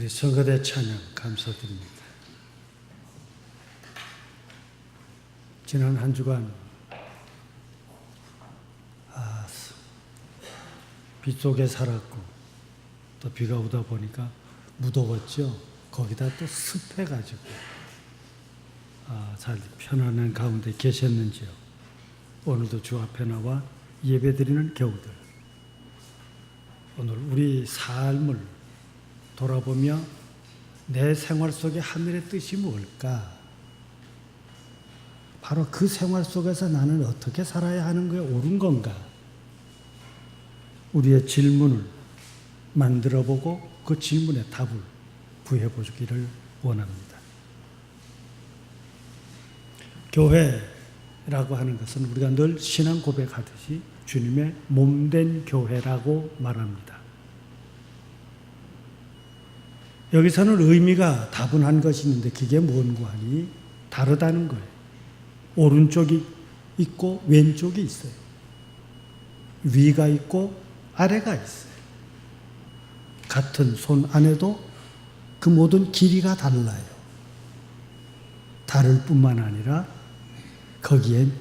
우리 성가대 찬양 감사드립니다. 지난 한 주간 비 속에 살았고 또 비가 오다 보니까 무더웠죠. 거기다 또 습해가지고 잘 편안한 가운데 계셨는지요. 오늘도 주 앞에 나와 예배드리는 교우들, 오늘 우리 삶을 돌아보며 내 생활 속에 하늘의 뜻이 뭘까? 바로 그 생활 속에서 나는 어떻게 살아야 하는 거에 옳은 건가? 우리의 질문을 만들어보고 그 질문에 답을 구해보기를 원합니다. 교회라고 하는 것은 우리가 늘 신앙 고백하듯이 주님의 몸된 교회라고 말합니다. 여기서는 의미가 다분한 것이 있는데 그게 뭔고 하니 다르다는 거예요. 오른쪽이 있고 왼쪽이 있어요. 위가 있고 아래가 있어요. 같은 손 안에도 그 모든 길이가 달라요. 다를 뿐만 아니라 거기엔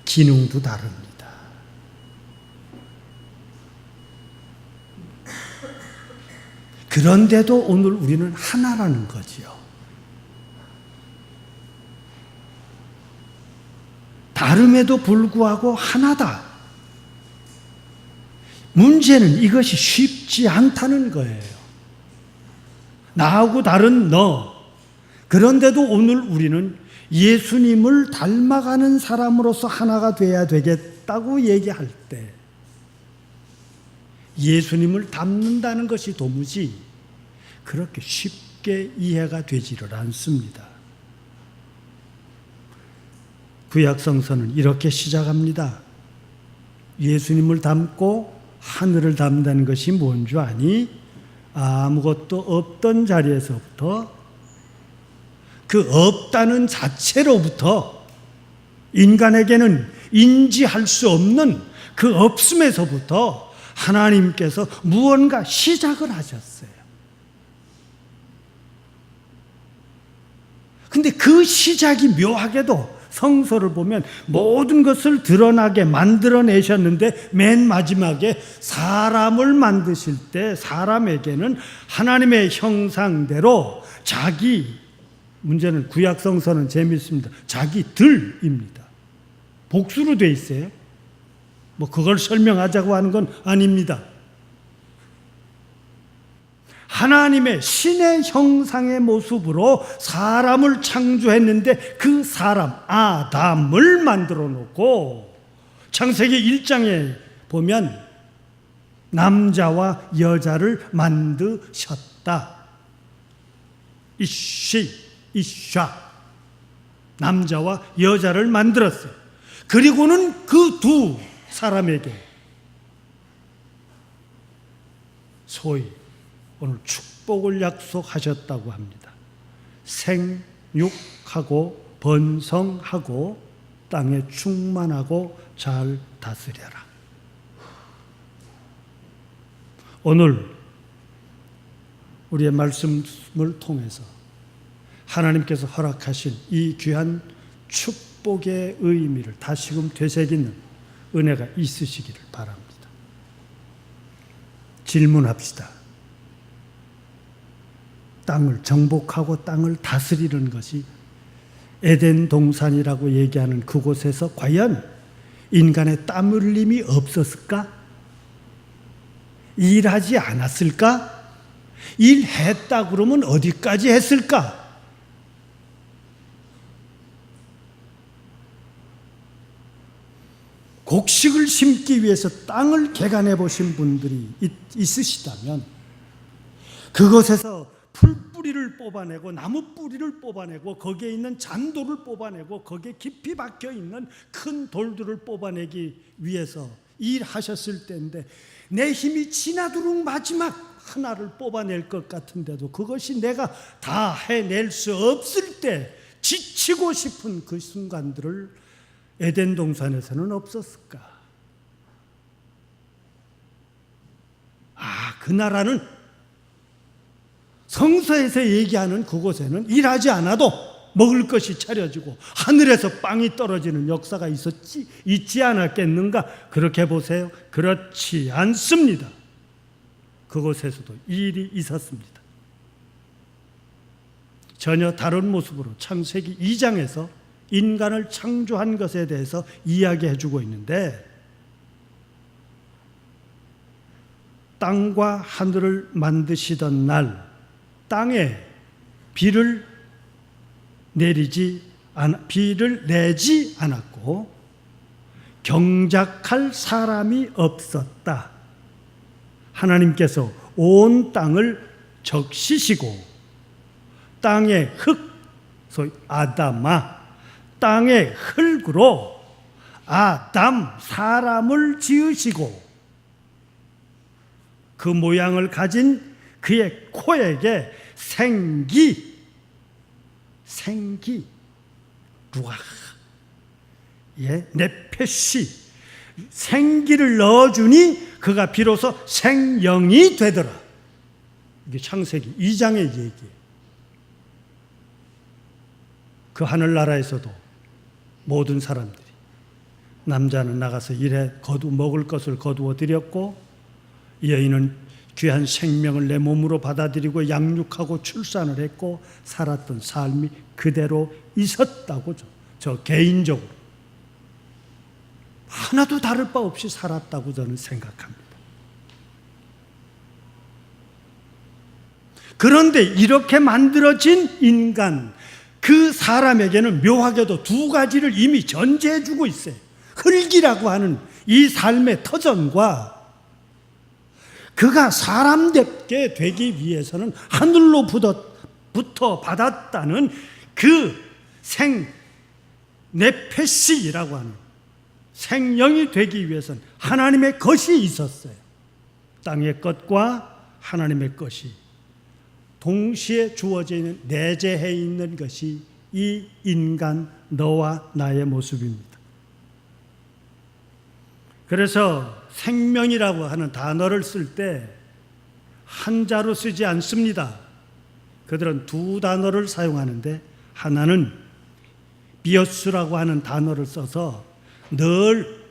기능도 다릅니다. 그런데도 오늘 우리는 하나라는 거지요. 다름에도 불구하고 하나다. 문제는 이것이 쉽지 않다는 거예요. 나하고 다른 너. 그런데도 오늘 우리는 예수님을 닮아가는 사람으로서 하나가 돼야 되겠다고 얘기할 때 예수님을 닮는다는 것이 도무지 그렇게 쉽게 이해가 되지를 않습니다. 구약성서는 이렇게 시작합니다. 예수님을 닮고 하늘을 닮는다는 것이 뭔 줄 아니? 아무것도 없던 자리에서부터 그 없다는 자체로부터 인간에게는 인지할 수 없는 그 없음에서부터 하나님께서 무언가 시작을 하셨어요. 근데 그 시작이 묘하게도 성서를 보면 모든 것을 드러나게 만들어내셨는데 맨 마지막에 사람을 만드실 때 사람에게는 하나님의 형상대로 문제는 구약 성서는 재미있습니다. 자기들입니다. 복수로 돼 있어요. 그걸 설명하자고 하는 건 아닙니다. 하나님의 신의 형상의 모습으로 사람을 창조했는데 그 사람 아담을 만들어 놓고 창세기 1장에 보면 남자와 여자를 만드셨다. 이샤 남자와 여자를 만들었어요. 그리고는 그 두 사람에게 소위 오늘 축복을 약속하셨다고 합니다. 생육하고 번성하고 땅에 충만하고 잘 다스려라. 오늘 우리의 말씀을 통해서 하나님께서 허락하신 이 귀한 축복의 의미를 다시금 되새기는 은혜가 있으시기를 바랍니다. 질문합시다. 땅을 정복하고 땅을 다스리는 것이 에덴 동산이라고 얘기하는 그곳에서 과연 인간의 땀 흘림이 없었을까? 일하지 않았을까? 일했다 그러면 어디까지 했을까? 곡식을 심기 위해서 땅을 개간해 보신 분들이 있으시다면 그것에서 풀뿌리를 뽑아내고 나무 뿌리를 뽑아내고 거기에 있는 잔돌을 뽑아내고 거기에 깊이 박혀있는 큰 돌들을 뽑아내기 위해서 일하셨을 때인데 내 힘이 지나도록 마지막 하나를 뽑아낼 것 같은데도 그것이 내가 다 해낼 수 없을 때 지치고 싶은 그 순간들을 에덴 동산에서는 없었을까? 그 나라는 성서에서 얘기하는 그곳에는 일하지 않아도 먹을 것이 차려지고 하늘에서 빵이 떨어지는 역사가 있지 않았겠는가? 그렇게 보세요. 그렇지 않습니다. 그곳에서도 일이 있었습니다. 전혀 다른 모습으로 창세기 2장에서 인간을 창조한 것에 대해서 이야기해 주고 있는데, 땅과 하늘을 만드시던 날 땅에 비를 내지 않았고 경작할 사람이 없었다. 하나님께서 온 땅을 적시시고 땅의 흙, 소위 아담아, 땅의 흙으로 아담, 사람을 지으시고 그 모양을 가진 그의 코에게 생기, 루아, 네페시, 생기를 넣어주니 그가 비로소 생명이 되더라. 이게 창세기 2장의 얘기예요. 그 하늘나라에서도 모든 사람들이, 남자는 나가서 일해 먹을 것을 거두어 들였고, 여인은 귀한 생명을 내 몸으로 받아들이고 양육하고 출산을 했고 살았던 삶이 그대로 있었다고 저 개인적으로 하나도 다를 바 없이 살았다고 저는 생각합니다. 그런데 이렇게 만들어진 인간, 그 사람에게는 묘하게도 두 가지를 이미 전제해 주고 있어요. 흙이라고 하는 이 삶의 터전과 그가 사람답게 되기 위해서는 하늘로부터 받았다는 그 네페시라고 하는 생명이 되기 위해서는 하나님의 것이 있었어요. 땅의 것과 하나님의 것이 동시에 주어져 있는, 내재해 있는 것이 이 인간 너와 나의 모습입니다. 그래서 생명이라고 하는 단어를 쓸 때 한자로 쓰지 않습니다. 그들은 두 단어를 사용하는데, 하나는 비어스라고 하는 단어를 써서 늘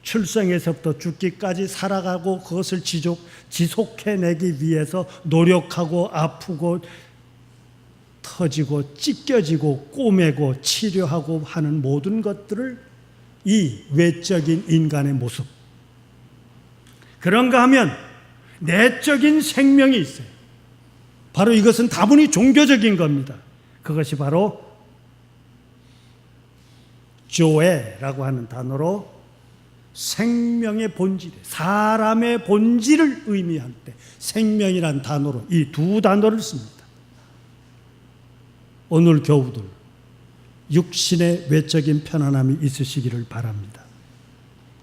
출생에서부터 죽기까지 살아가고 그것을 지속해내기 위해서 노력하고 아프고 터지고 찢겨지고 꼬매고 치료하고 하는 모든 것들을 이 외적인 인간의 모습, 그런가 하면 내적인 생명이 있어요. 바로 이것은 다분히 종교적인 겁니다. 그것이 바로 조에라고 하는 단어로 생명의 본질, 사람의 본질을 의미할 때 생명이란 단어로 이 두 단어를 씁니다. 오늘 교우들 육신의 외적인 편안함이 있으시기를 바랍니다.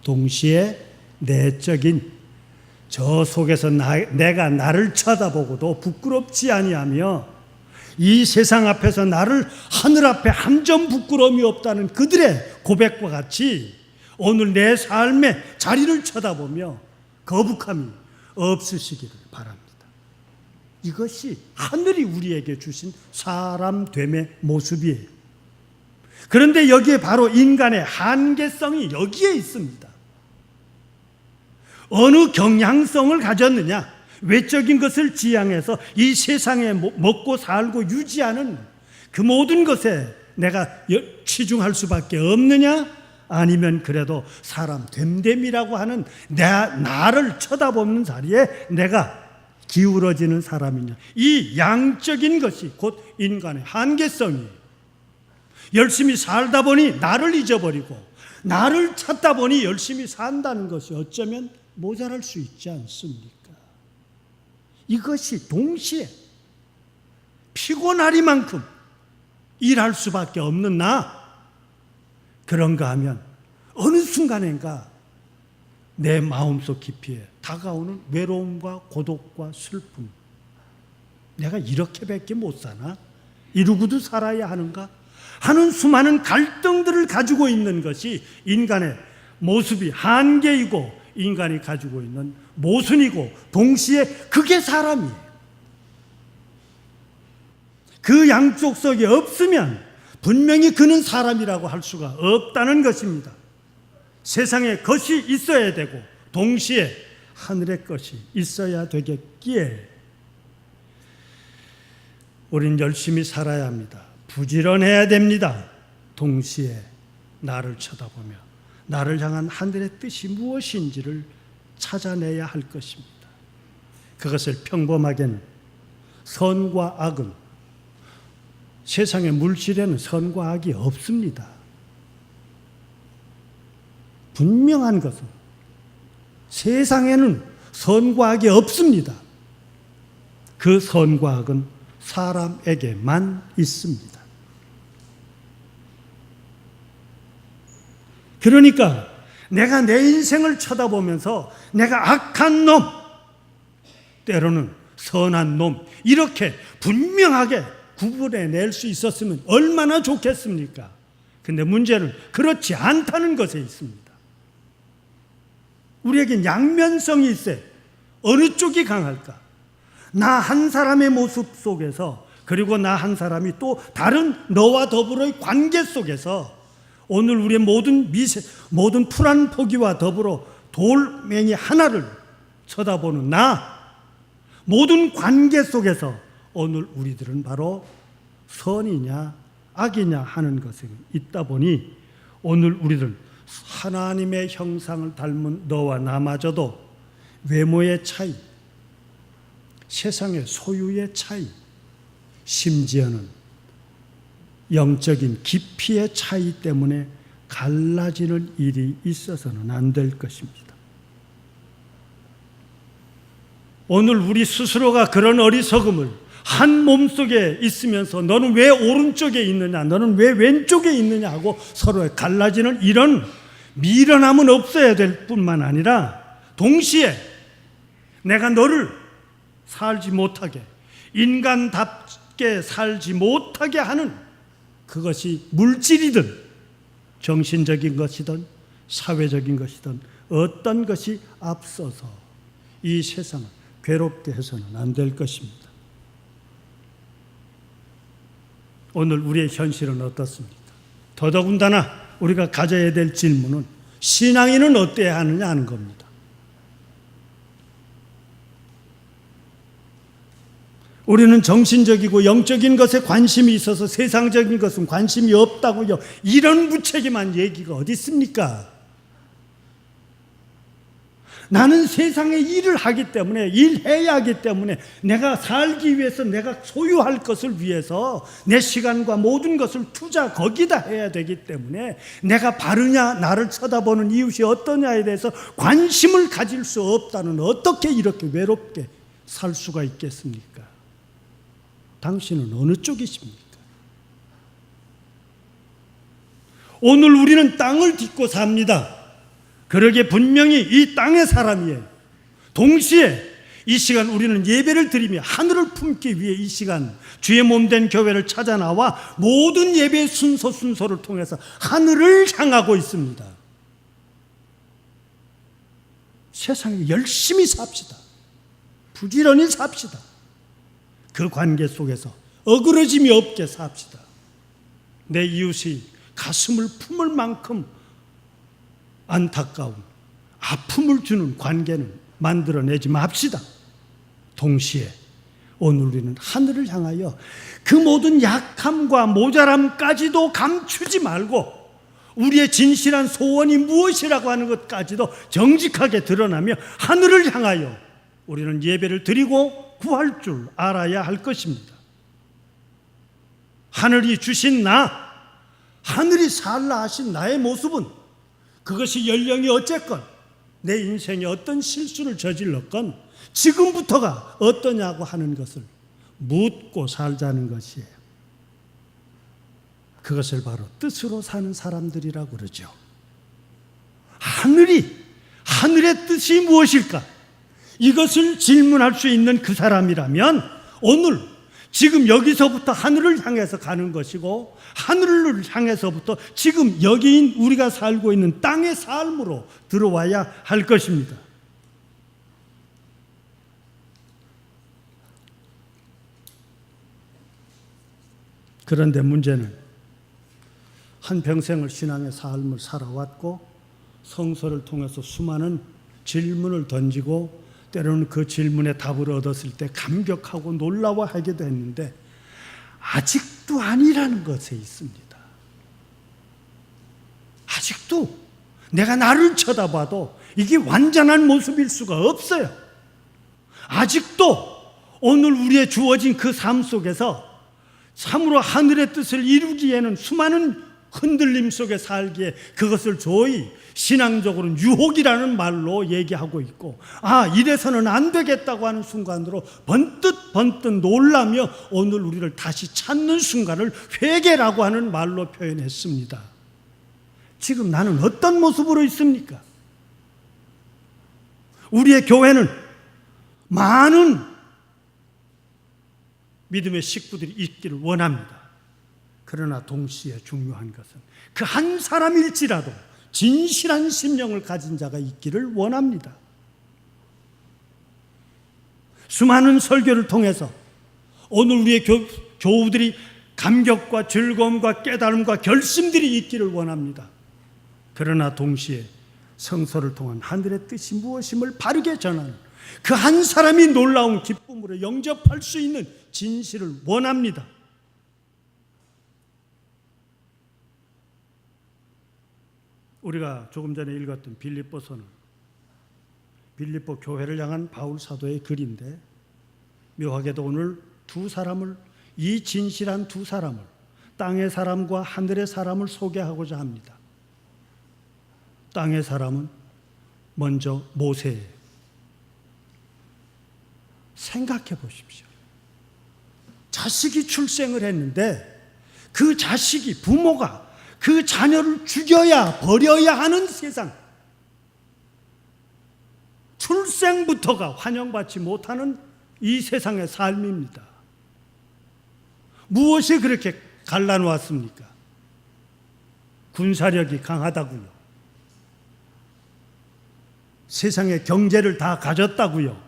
동시에 내적인 저 속에서 내가 나를 쳐다보고도 부끄럽지 아니하며 이 세상 앞에서 나를 하늘 앞에 한 점 부끄러움이 없다는 그들의 고백과 같이 오늘 내 삶의 자리를 쳐다보며 거북함이 없으시기를 바랍니다. 이것이 하늘이 우리에게 주신 사람됨의 모습이에요. 그런데 여기에 바로 인간의 한계성이 여기에 있습니다. 어느 경향성을 가졌느냐? 외적인 것을 지향해서 이 세상에 먹고 살고 유지하는 그 모든 것에 내가 치중할 수밖에 없느냐? 아니면 그래도 사람 됨됨이라고 하는 나를 쳐다보는 자리에 내가 기울어지는 사람이냐? 이 양적인 것이 곧 인간의 한계성이에요. 열심히 살다 보니 나를 잊어버리고 나를 찾다 보니 열심히 산다는 것이 어쩌면 모자랄 수 있지 않습니까? 이것이 동시에 피곤하리만큼 일할 수밖에 없는 나, 그런가 하면 어느 순간인가 내 마음속 깊이에 다가오는 외로움과 고독과 슬픔, 내가 이렇게밖에 못 사나? 이러고도 살아야 하는가? 하는 수많은 갈등들을 가지고 있는 것이 인간의 모습이 한계이고 인간이 가지고 있는 모순이고 동시에 그게 사람이에요. 그 양쪽 속에 없으면 분명히 그는 사람이라고 할 수가 없다는 것입니다. 세상에 것이 있어야 되고 동시에 하늘의 것이 있어야 되겠기에 우린 열심히 살아야 합니다. 부지런해야 됩니다. 동시에 나를 쳐다보며 나를 향한 하늘의 뜻이 무엇인지를 찾아내야 할 것입니다. 그것을 평범하게는 선과 악은, 세상의 물질에는 선과 악이 없습니다. 분명한 것은 세상에는 선과 악이 없습니다. 그 선과 악은 사람에게만 있습니다. 그러니까 내가 내 인생을 쳐다보면서 내가 악한 놈, 때로는 선한 놈, 이렇게 분명하게 구분해낼 수 있었으면 얼마나 좋겠습니까? 근데 문제는 그렇지 않다는 것에 있습니다. 우리에겐 양면성이 있어요. 어느 쪽이 강할까? 나 한 사람의 모습 속에서, 그리고 나 한 사람이 또 다른 너와 더불어의 관계 속에서 오늘 우리의 모든 풀 한 포기와 더불어 돌멩이 하나를 쳐다보는 모든 관계 속에서 오늘 우리들은 바로 선이냐 악이냐 하는 것이 있다 보니 오늘 우리들 하나님의 형상을 닮은 너와 나마저도 외모의 차이, 세상의 소유의 차이, 심지어는 영적인 깊이의 차이 때문에 갈라지는 일이 있어서는 안 될 것입니다. 오늘 우리 스스로가 그런 어리석음을, 한 몸속에 있으면서 너는 왜 오른쪽에 있느냐, 너는 왜 왼쪽에 있느냐 하고 서로 갈라지는 이런 미련함은 없어야 될 뿐만 아니라 동시에 내가 너를 살지 못하게, 인간답게 살지 못하게 하는 그것이 물질이든 정신적인 것이든 사회적인 것이든 어떤 것이 앞서서 이 세상을 괴롭게 해서는 안 될 것입니다. 오늘 우리의 현실은 어떻습니까? 더더군다나 우리가 가져야 될 질문은 신앙인은 어때야 하느냐 하는 겁니다. 우리는 정신적이고 영적인 것에 관심이 있어서 세상적인 것은 관심이 없다고요. 이런 무책임한 얘기가 어디 있습니까? 나는 세상에 일을 하기 때문에, 일해야 하기 때문에, 내가 살기 위해서, 내가 소유할 것을 위해서 내 시간과 모든 것을 거기다 해야 되기 때문에 내가 바르냐, 나를 쳐다보는 이웃이 어떠냐에 대해서 관심을 가질 수 없다는, 어떻게 이렇게 외롭게 살 수가 있겠습니까? 당신은 어느 쪽이십니까? 오늘 우리는 땅을 딛고 삽니다. 그러기에 분명히 이 땅의 사람이에요. 동시에 이 시간 우리는 예배를 드리며 하늘을 품기 위해 이 시간 주의 몸된 교회를 찾아 나와 모든 예배의 순서를 통해서 하늘을 향하고 있습니다. 세상에 열심히 삽시다. 부지런히 삽시다. 그 관계 속에서 어그러짐이 없게 삽시다. 내 이웃이 가슴을 품을 만큼 안타까운 아픔을 주는 관계는 만들어내지 맙시다. 동시에 오늘 우리는 하늘을 향하여 그 모든 약함과 모자람까지도 감추지 말고 우리의 진실한 소원이 무엇이라고 하는 것까지도 정직하게 드러나며 하늘을 향하여 우리는 예배를 드리고 구할 줄 알아야 할 것입니다. 하늘이 주신 하늘이 살라 하신 나의 모습은 그것이 연령이 어쨌건 내 인생에 어떤 실수를 저질렀건 지금부터가 어떠냐고 하는 것을 묻고 살자는 것이에요. 그것을 바로 뜻으로 사는 사람들이라고 그러죠. 하늘의 뜻이 무엇일까? 이것을 질문할 수 있는 그 사람이라면 오늘 지금 여기서부터 하늘을 향해서 가는 것이고 하늘을 향해서부터 지금 여기인 우리가 살고 있는 땅의 삶으로 들어와야 할 것입니다. 그런데 문제는 한평생을 신앙의 삶을 살아왔고 성서를 통해서 수많은 질문을 던지고 때로는 그 질문에 답을 얻었을 때 감격하고 놀라워하기도 했는데 아직도 아니라는 것에 있습니다. 아직도 내가 나를 쳐다봐도 이게 완전한 모습일 수가 없어요. 아직도 오늘 우리의 주어진 그 삶 속에서 참으로 하늘의 뜻을 이루기에는 수많은 흔들림 속에 살기에 그것을 소위 신앙적으로는 유혹이라는 말로 얘기하고 있고, 이래서는 안 되겠다고 하는 순간으로 번뜩 놀라며 오늘 우리를 다시 찾는 순간을 회개라고 하는 말로 표현했습니다. 지금 나는 어떤 모습으로 있습니까? 우리의 교회는 많은 믿음의 식구들이 있기를 원합니다. 그러나 동시에 중요한 것은 그 한 사람일지라도 진실한 심령을 가진 자가 있기를 원합니다. 수많은 설교를 통해서 오늘 우리의 교우들이 감격과 즐거움과 깨달음과 결심들이 있기를 원합니다. 그러나 동시에 성서를 통한 하늘의 뜻이 무엇임을 바르게 전하는 그 한 사람이 놀라운 기쁨으로 영접할 수 있는 진실을 원합니다. 우리가 조금 전에 읽었던 빌립보서는 빌립보 교회를 향한 바울 사도의 글인데, 묘하게도 오늘 두 사람을, 이 진실한 두 사람을, 땅의 사람과 하늘의 사람을 소개하고자 합니다. 땅의 사람은 먼저 모세예요. 생각해 보십시오. 자식이 출생을 했는데 그 자식이, 부모가 그 자녀를 죽여야 버려야 하는 세상, 출생부터가 환영받지 못하는 이 세상의 삶입니다. 무엇이 그렇게 갈라놓았습니까? 군사력이 강하다고요. 세상의 경제를 다 가졌다고요.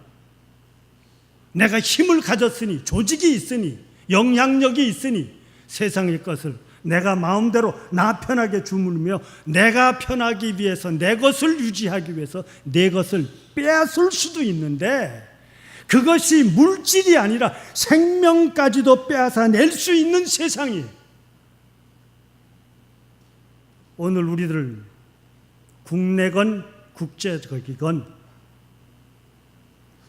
내가 힘을 가졌으니, 조직이 있으니, 영향력이 있으니 세상의 것을 내가 마음대로 나 편하게 주물며 내가 편하기 위해서, 내 것을 유지하기 위해서 내 것을 빼앗을 수도 있는데, 그것이 물질이 아니라 생명까지도 빼앗아낼 수 있는 세상이 오늘 우리들 국내건 국제적이건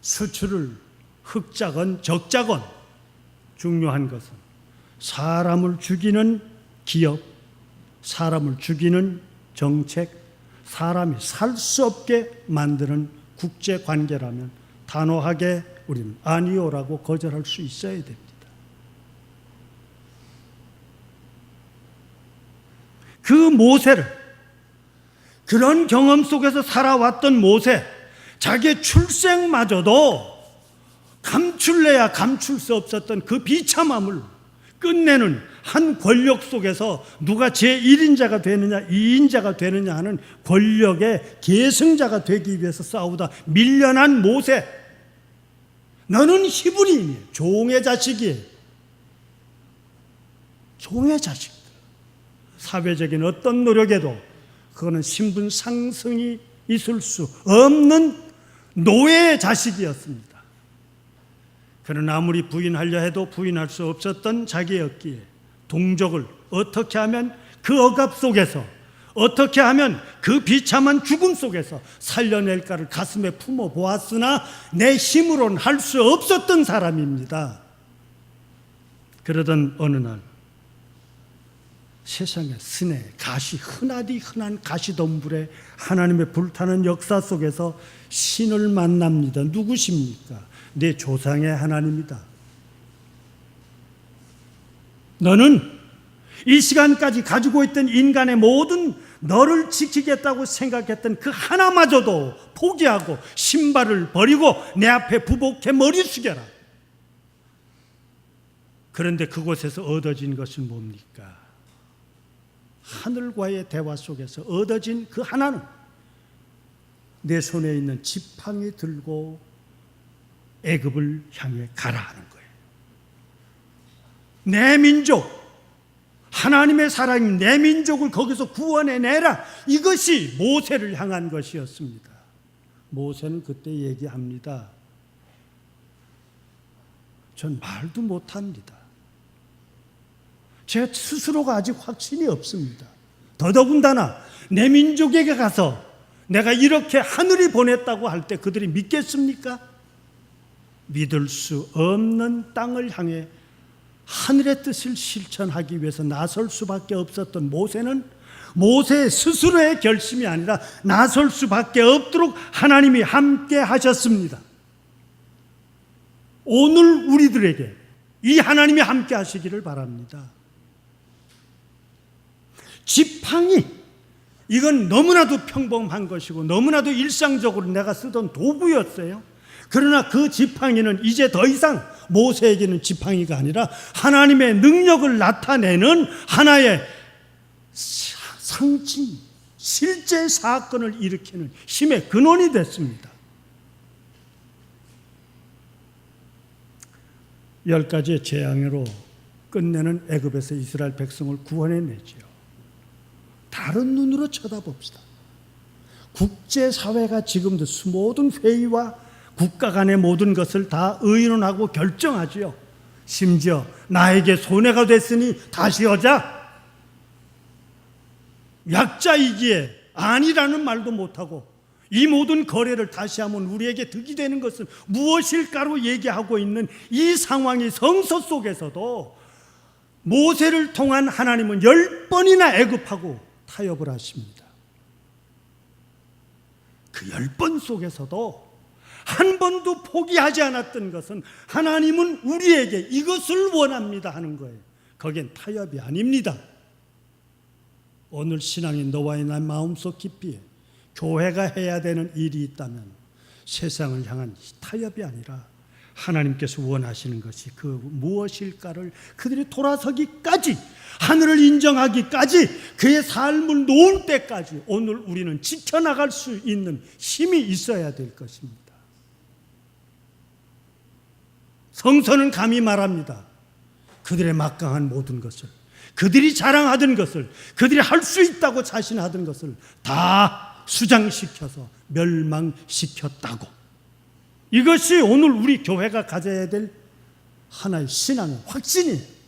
수출을 흑자건 적자건 중요한 것은 사람을 죽이는 기업, 사람을 죽이는 정책, 사람이 살 수 없게 만드는 국제관계라면 단호하게 우리는 아니요라고 거절할 수 있어야 됩니다. 그 모세를, 그런 경험 속에서 살아왔던 모세, 자기의 출생마저도 감출래야 감출 수 없었던 그 비참함을 끝내는 한 권력 속에서 누가 제1인자가 되느냐 2인자가 되느냐 하는 권력의 계승자가 되기 위해서 싸우다 밀려난 모세, 너는 히브리인이에요. 종의 자식이에요. 종의 자식들. 사회적인 어떤 노력에도 그거는 신분 상승이 있을 수 없는 노예의 자식이었습니다. 그러나 아무리 부인하려 해도 부인할 수 없었던 자기였기에 동족을 어떻게 하면 그 억압 속에서, 어떻게 하면 그 비참한 죽음 속에서 살려낼까를 가슴에 품어 보았으나 내 힘으로는 할 수 없었던 사람입니다. 그러던 어느 날 세상의 스네, 흔한 가시덤불에 하나님의 불타는 역사 속에서 신을 만납니다. 누구십니까? 내 조상의 하나님이다. 너는 이 시간까지 가지고 있던 인간의 모든 너를 지키겠다고 생각했던 그 하나마저도 포기하고 신발을 버리고 내 앞에 부복해 머리 숙여라. 그런데 그곳에서 얻어진 것은 뭡니까? 하늘과의 대화 속에서 얻어진 그 하나는 내 손에 있는 지팡이 들고 애굽을 향해 가라 하는 거예요. 내 민족, 하나님의 사랑이 내 민족을 거기서 구원해내라. 이것이 모세를 향한 것이었습니다. 모세는 그때 얘기합니다. 전 말도 못합니다. 제 스스로가 아직 확신이 없습니다. 더더군다나 내 민족에게 가서 내가 이렇게 하늘이 보냈다고 할 때 그들이 믿겠습니까? 믿을 수 없는 땅을 향해 하늘의 뜻을 실천하기 위해서 나설 수밖에 없었던 모세는 모세 스스로의 결심이 아니라 나설 수밖에 없도록 하나님이 함께 하셨습니다. 오늘 우리들에게 이 하나님이 함께 하시기를 바랍니다. 지팡이, 이건 너무나도 평범한 것이고 너무나도 일상적으로 내가 쓰던 도구였어요. 그러나 그 지팡이는 이제 더 이상 모세에게는 지팡이가 아니라 하나님의 능력을 나타내는 하나의 상징, 실제 사건을 일으키는 힘의 근원이 됐습니다. 10가지의 재앙으로 끝내는 애굽에서 이스라엘 백성을 구원해내지요. 다른 눈으로 쳐다봅시다. 국제사회가 지금도 모든 회의와 국가 간의 모든 것을 다 의논하고 결정하지요. 심지어 나에게 손해가 됐으니 다시 하자. 약자이기에 아니라는 말도 못하고 이 모든 거래를 다시 하면 우리에게 득이 되는 것은 무엇일까로 얘기하고 있는 이 상황이 성서 속에서도 모세를 통한 하나님은 10번이나 애굽하고 타협을 하십니다. 그 10번 속에서도 한 번도 포기하지 않았던 것은 하나님은 우리에게 이것을 원합니다 하는 거예요. 거긴 타협이 아닙니다. 오늘 신앙인 너와의 나 마음속 깊이에 교회가 해야 되는 일이 있다면 세상을 향한 타협이 아니라 하나님께서 원하시는 것이 그 무엇일까를 그들이 돌아서기까지, 하늘을 인정하기까지, 그의 삶을 놓을 때까지 오늘 우리는 지켜나갈 수 있는 힘이 있어야 될 것입니다. 성서는 감히 말합니다. 그들의 막강한 모든 것을, 그들이 자랑하던 것을, 그들이 할 수 있다고 자신하던 것을 다 수장시켜서 멸망시켰다고. 이것이 오늘 우리 교회가 가져야 될 하나의 신앙의 확신이에요.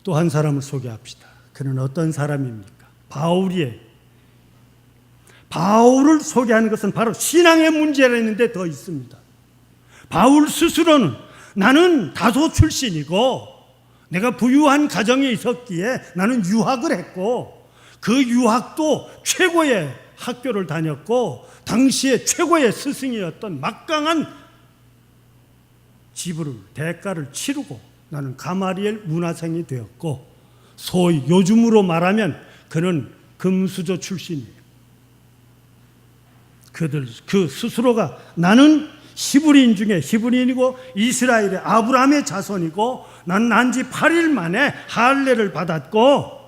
또 한 사람을 소개합시다. 그는 어떤 사람입니까? 바울이에요. 바울을 소개하는 것은 바로 신앙의 문제라는 데 더 있습니다. 바울 스스로는 나는 다소 출신이고 내가 부유한 가정에 있었기에 나는 유학을 했고 그 유학도 최고의 학교를 다녔고 당시에 최고의 스승이었던 막강한 지불을, 대가를 치르고 나는 가마리엘 문화생이 되었고 소위 요즘으로 말하면 그는 금수저 출신이에요. 그 스스로가 나는 히브리인 중에 히브리인이고 이스라엘의 아브라함의 자손이고 난 난지 8일 만에 할례를 받았고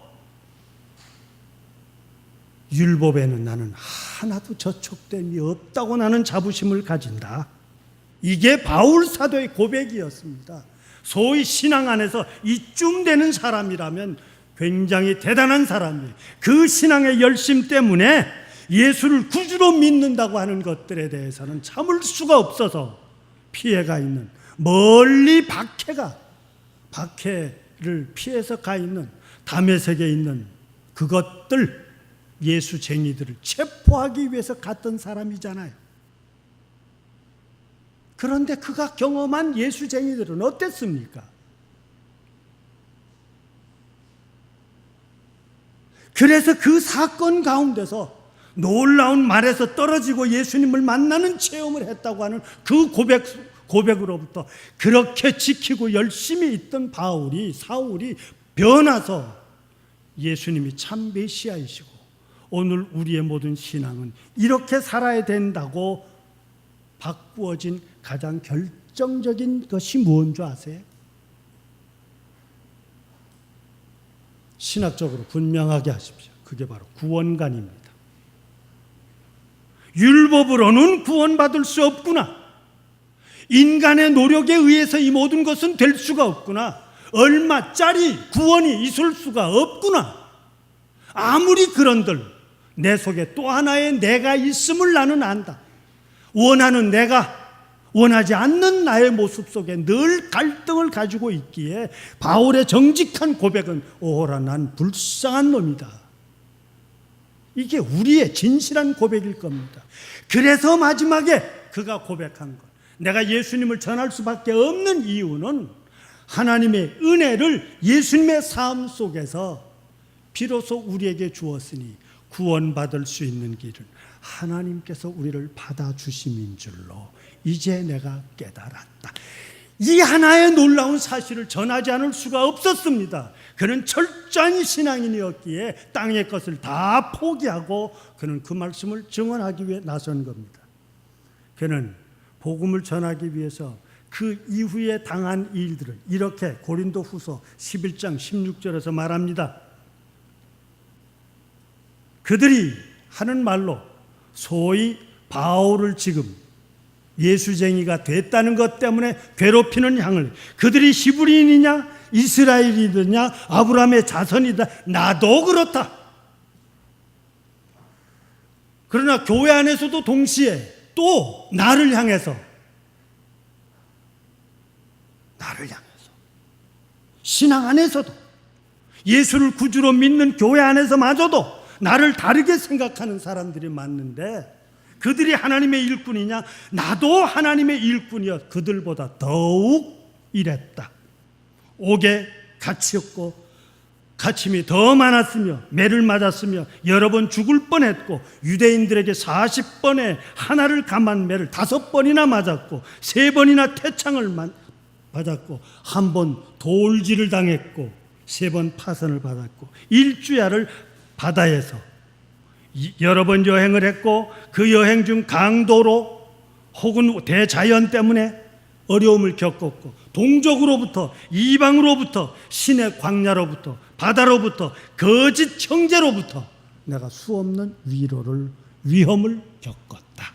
율법에는 나는 하나도 저촉됨이 없다고 나는 자부심을 가진다. 이게 바울 사도의 고백이었습니다. 소위 신앙 안에서 이쯤 되는 사람이라면 굉장히 대단한 사람이에요. 그 신앙의 열심 때문에 예수를 구주로 믿는다고 하는 것들에 대해서는 참을 수가 없어서 피해가 있는, 멀리 박해를 피해서 가 있는 다메섹에 있는 그것들, 예수쟁이들을 체포하기 위해서 갔던 사람이잖아요. 그런데 그가 경험한 예수쟁이들은 어땠습니까? 그래서 그 사건 가운데서 놀라운 말에서 떨어지고 예수님을 만나는 체험을 했다고 하는 그 고백으로부터 그렇게 지키고 열심히 있던 사울이 변화서 예수님이 참 메시아이시고 오늘 우리의 모든 신앙은 이렇게 살아야 된다고 바꾸어진 가장 결정적인 것이 무엇인 줄 아세요? 신학적으로 분명하게 하십시오. 그게 바로 구원관입니다. 율법으로는 구원받을 수 없구나. 인간의 노력에 의해서 이 모든 것은 될 수가 없구나. 얼마짜리 구원이 있을 수가 없구나. 아무리 그런들 내 속에 또 하나의 내가 있음을 나는 안다. 원하는 내가, 원하지 않는 나의 모습 속에 늘 갈등을 가지고 있기에 바울의 정직한 고백은 오호라 난 불쌍한 놈이다. 이게 우리의 진실한 고백일 겁니다. 그래서 마지막에 그가 고백한 것, 내가 예수님을 전할 수밖에 없는 이유는 하나님의 은혜를 예수님의 삶 속에서 비로소 우리에게 주었으니 구원받을 수 있는 길은 하나님께서 우리를 받아주심인 줄로 이제 내가 깨달았다. 이 하나의 놀라운 사실을 전하지 않을 수가 없었습니다. 그는 철저한 신앙인이었기에 땅의 것을 다 포기하고 그는 그 말씀을 증언하기 위해 나선 겁니다. 그는 복음을 전하기 위해서 그 이후에 당한 일들을 이렇게 고린도후서 11장 16절에서 말합니다. 그들이 하는 말로 소위 바울을 지금 예수쟁이가 됐다는 것 때문에 괴롭히는 향을, 그들이 히브리인이냐 이스라엘이냐 아브라함의 자손이다, 나도 그렇다. 그러나 교회 안에서도 동시에 또 나를 향해서 신앙 안에서도 예수를 구주로 믿는 교회 안에서마저도 나를 다르게 생각하는 사람들이 많은데, 그들이 하나님의 일꾼이냐? 나도 하나님의 일꾼이여 그들보다 더욱 이랬다. 옥에 갇혔고 갇힘이 더 많았으며 매를 맞았으며 여러 번 죽을 뻔했고 유대인들에게 40번에 하나를 감한 매를 5번이나 맞았고 3번이나 태창을 맞았고 1번 돌질을 당했고 3번 파선을 받았고 일주야를 바다에서 여러 번 여행을 했고 그 여행 중 강도로 혹은 대자연 때문에 어려움을 겪었고 동족으로부터 이방으로부터 신의 광야로부터 바다로부터 거짓 형제로부터 내가 수없는 위험을 겪었다.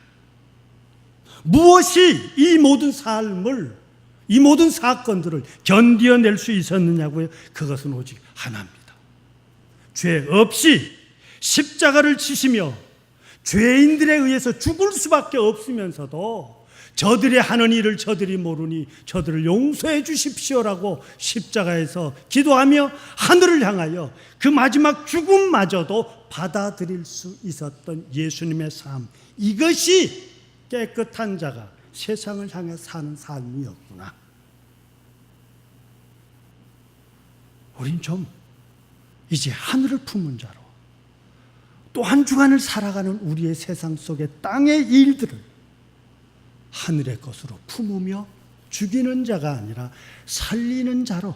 무엇이 이 모든 삶을, 이 모든 사건들을 견디어낼 수 있었느냐고요? 그것은 오직 하나입니다. 죄 없이 십자가를 지시며 죄인들에 의해서 죽을 수밖에 없으면서도 저들의 하는 일을 저들이 모르니 저들을 용서해 주십시오라고 십자가에서 기도하며 하늘을 향하여 그 마지막 죽음마저도 받아들일 수 있었던 예수님의 삶, 이것이 깨끗한 자가 세상을 향해 사는 삶이었구나. 우린 좀 이제 하늘을 품은 자로 또 한 주간을 살아가는 우리의 세상 속의 땅의 일들을 하늘의 것으로 품으며 죽이는 자가 아니라 살리는 자로,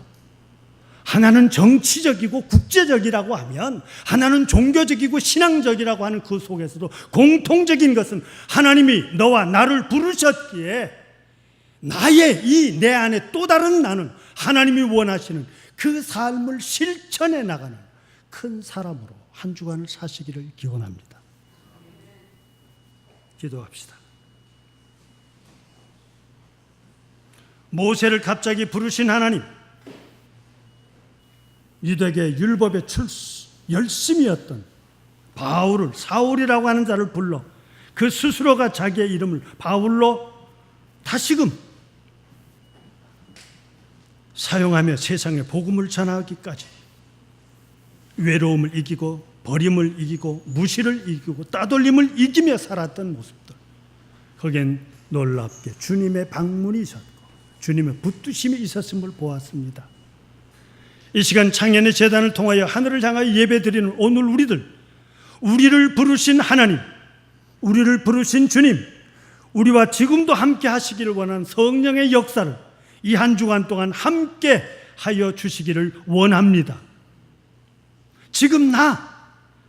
하나는 정치적이고 국제적이라고 하면 하나는 종교적이고 신앙적이라고 하는 그 속에서도 공통적인 것은 하나님이 너와 나를 부르셨기에 나의 이 내 안에 또 다른 나는 하나님이 원하시는 그 삶을 실천해 나가는 큰 사람으로 한 주간을 사시기를 기원합니다. 기도합시다. 모세를 갑자기 부르신 하나님, 유대계 율법의 열심이었던 바울을, 사울이라고 하는 자를 불러 그 스스로가 자기의 이름을 바울로 다시금 사용하며 세상에 복음을 전하기까지 외로움을 이기고 버림을 이기고 무시를 이기고 따돌림을 이기며 살았던 모습들, 거기엔 놀랍게 주님의 방문이 있었고 주님의 붙드심이 있었음을 보았습니다. 이 시간 창현의 제단을 통하여 하늘을 향하여 예배드리는 오늘 우리를 부르신 하나님, 우리를 부르신 주님, 우리와 지금도 함께 하시기를 원하는 성령의 역사를 이 한 주간 동안 함께 하여 주시기를 원합니다. 지금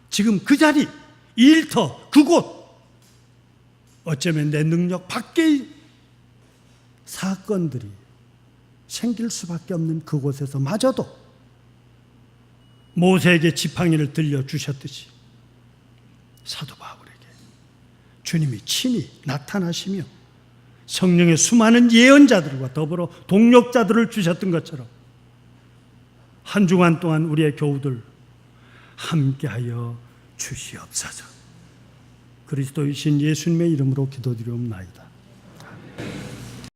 지금 그 자리, 이 일터, 그곳, 어쩌면 내 능력 밖의 사건들이 생길 수밖에 없는 그곳에서 마저도 모세에게 지팡이를 들려주셨듯이 사도 바울에게 주님이 친히 나타나시며 성령의 수많은 예언자들과 더불어 동력자들을 주셨던 것처럼 한 주간 동안 우리의 교우들 함께하여 주시옵소서. 그리스도이신 예수님의 이름으로 기도드리옵나이다.